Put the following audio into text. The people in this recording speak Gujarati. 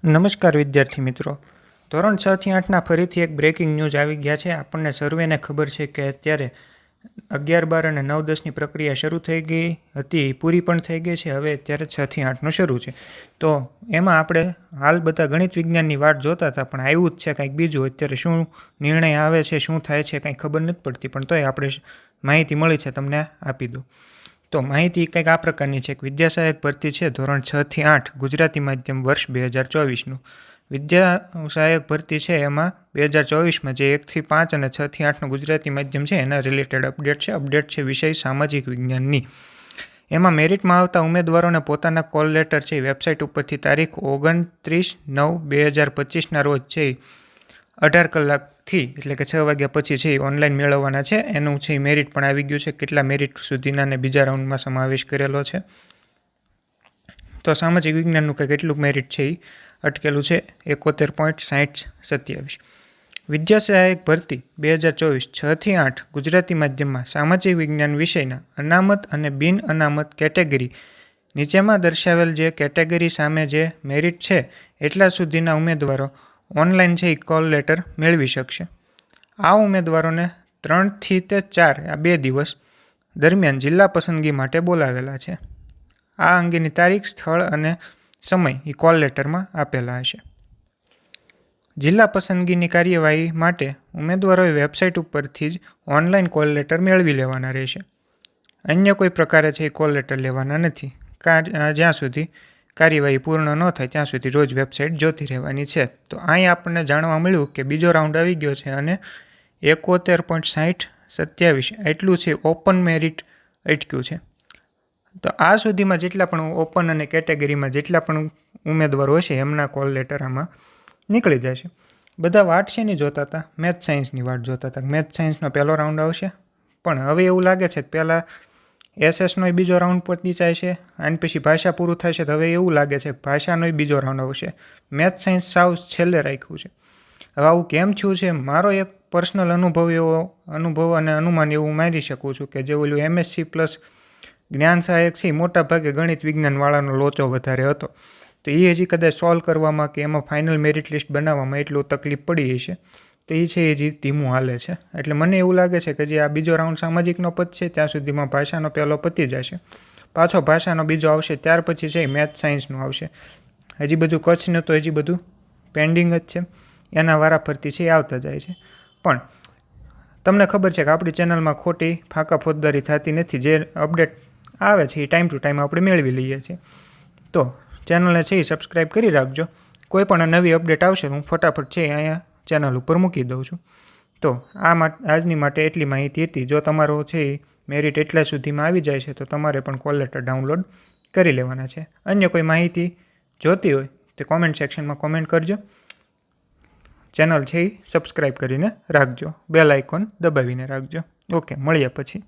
નમસ્કાર વિદ્યાર્થી મિત્રો, ધોરણ 6 થી 8ના ફરીથી એક બ્રેકિંગ ન્યૂઝ આવી ગયા છે. આપણને સર્વેને ખબર છે કે અત્યારે 11, 12 અને 9, 10ની પ્રક્રિયા શરૂ થઈ ગઈ હતી, પૂરી પણ થઈ ગઈ છે. હવે અત્યારે 6 થી 8નું શરૂ છે. તો એમાં આપણે હાલ બધા ગણિત વિજ્ઞાનની વાટ જોતા હતા, પણ આવ્યું જ છે કંઈક બીજું. અત્યારે શું નિર્ણય આવે છે, શું થાય છે કંઈ ખબર નથી પડતી, પણ તોય આપણે માહિતી મળી છે તમને આપી દઉં. તો માહિતી કંઈક આ પ્રકારની છે કે વિદ્યા સહાયક ભરતી છે ધોરણ 6 થી 8 ગુજરાતી માધ્યમ વર્ષ 2024નું. વિદ્યા સહાયક ભરતી છે એમાં 2024માં જે 1 થી 5 અને 6 થી 8નું ગુજરાતી માધ્યમ છે એના રિલેટેડ અપડેટ છે વિષય સામાજિક વિજ્ઞાનની. એમાં મેરિટમાં આવતા ઉમેદવારોને પોતાના કોલ લેટર છે વેબસાઇટ ઉપરથી તારીખ 29/9/2025ના રોજ છે 18 કલાકથી એટલે કે 6 વાગ્યા પછી છે ઓનલાઈન મેળવવાના છે. એનું છે મેરિટ પણ આવી ગયું છે, કેટલા મેરિટ સુધીના અને બીજા રાઉન્ડમાં સમાવેશ કરેલો છે. તો સામાજિક વિજ્ઞાનનું કંઈક કેટલું મેરિટ છે એ અટકેલું છે 71.6027. વિદ્યા સહાયક ભરતી 2024 6 થી 8 ગુજરાતી માધ્યમમાં સામાજિક વિજ્ઞાન વિષયના અનામત અને બિન અનામત કેટેગરી નીચેમાં દર્શાવેલ જે કેટેગરી સામે જે મેરિટ છે એટલા સુધીના ઉમેદવારો ઓનલાઈન છે કોલ લેટર મેળવી શકશે. આ ઉમેદવારોને 3 થી 4 આ 2 દિવસ દરમિયાન જિલ્લા પસંદગી માટે બોલાવેલા છે. આ અંગેની તારીખ, સ્થળ અને સમય એ કોલ લેટરમાં આપેલા હશે. જિલ્લા પસંદગીની કાર્યવાહી માટે ઉમેદવારોએ વેબસાઇટ ઉપરથી જ ઓનલાઈન કોલ લેટર મેળવી લેવાના રહેશે. અન્ય કોઈ પ્રકારે છે કોલ લેટર લેવાના નથી. જ્યાં સુધી કાર્યવાહી પૂર્ણ ન થાય ત્યાં સુધી રોજ વેબસાઇટ જોતી રહેવાની છે. તો અહીં આપણને જાણવા મળ્યું કે બીજો રાઉન્ડ આવી ગયો છે અને 71.6027 એટલું છે ઓપન મેરિટ અટક્યું છે. તો આ સુધીમાં જેટલા પણ ઓપન અને કેટેગરીમાં જેટલા પણ ઉમેદવારો હશે એમના કોલ લેટર આમાં નીકળી જશે. બધા વાટ છે ને જોતા હતા, મેથ સાયન્સની વાટ જોતા હતા. મેથ સાયન્સનો પહેલો રાઉન્ડ આવશે, પણ હવે એવું લાગે છે કે પહેલાં એસએસનો બીજો રાઉન્ડ પતી જાય છે, આની પછી ભાષા પૂરું થાય છે. તો હવે એવું લાગે છે કે ભાષાનો બીજો રાઉન્ડ આવશે. મેથ સાયન્સ સાવ છેલ્લે રાખ્યું છે. હવે આવું કેમ થયું છે? મારો એક પર્સનલ અનુભવ અને અનુમાન એવું મારી શકું છું કે જે ઓલું MSc પ્લસ જ્ઞાન સહાયક છે મોટા ભાગે ગણિત વિજ્ઞાનવાળાનો લોચો વધારે હતો. તો એ હજી કદાચ સોલ્વ કરવામાં કે એમાં ફાઇનલ મેરિટ લિસ્ટ બનાવવામાં એટલું તકલીફ પડી છે. તો એ છે એ હજી ધીમું હાલે છે. એટલે મને એવું લાગે છે કે જે આ બીજો રાઉન્ડ સામાજિકનો પતશે ત્યાં સુધીમાં ભાષાનો પહેલો પતી જશે. પાછો ભાષાનો બીજો આવશે, ત્યાર પછી છે મેથ સાયન્સનું આવશે. હજી બધું કચ્છનું તો હજી બધું પેન્ડિંગ જ છે. એના વારાફરતી છે એ આવતા જાય છે. પણ તમને ખબર છે કે આપણી ચેનલમાં ખોટી ફાંકા ફોજદારી થતી નથી. જે અપડેટ આવે છે એ ટાઈમ ટુ ટાઈમ આપણે મેળવી લઈએ છીએ. તો ચેનલને છે એ સબસ્ક્રાઈબ કરી રાખજો. કોઈ પણ નવી અપડેટ આવશે હું ફટાફટ છે અહીંયા ચેનલ ઉપર મૂકી દઉં છું. તો આજની માટે એટલી માહિતી હતી. જો તમારો છે એ મેરિટ એટલા સુધીમાં આવી જાય છે તો તમારે પણ કોલ લેટર ડાઉનલોડ કરી લેવાના છે. અન્ય કોઈ માહિતી જોતી હોય તો કોમેન્ટ સેક્શનમાં કોમેન્ટ કરજો. ચેનલ છે એ સબસ્ક્રાઈબ કરીને રાખજો, બેલ આઇકોન દબાવીને રાખજો. ઓકે, મળીએ પછી.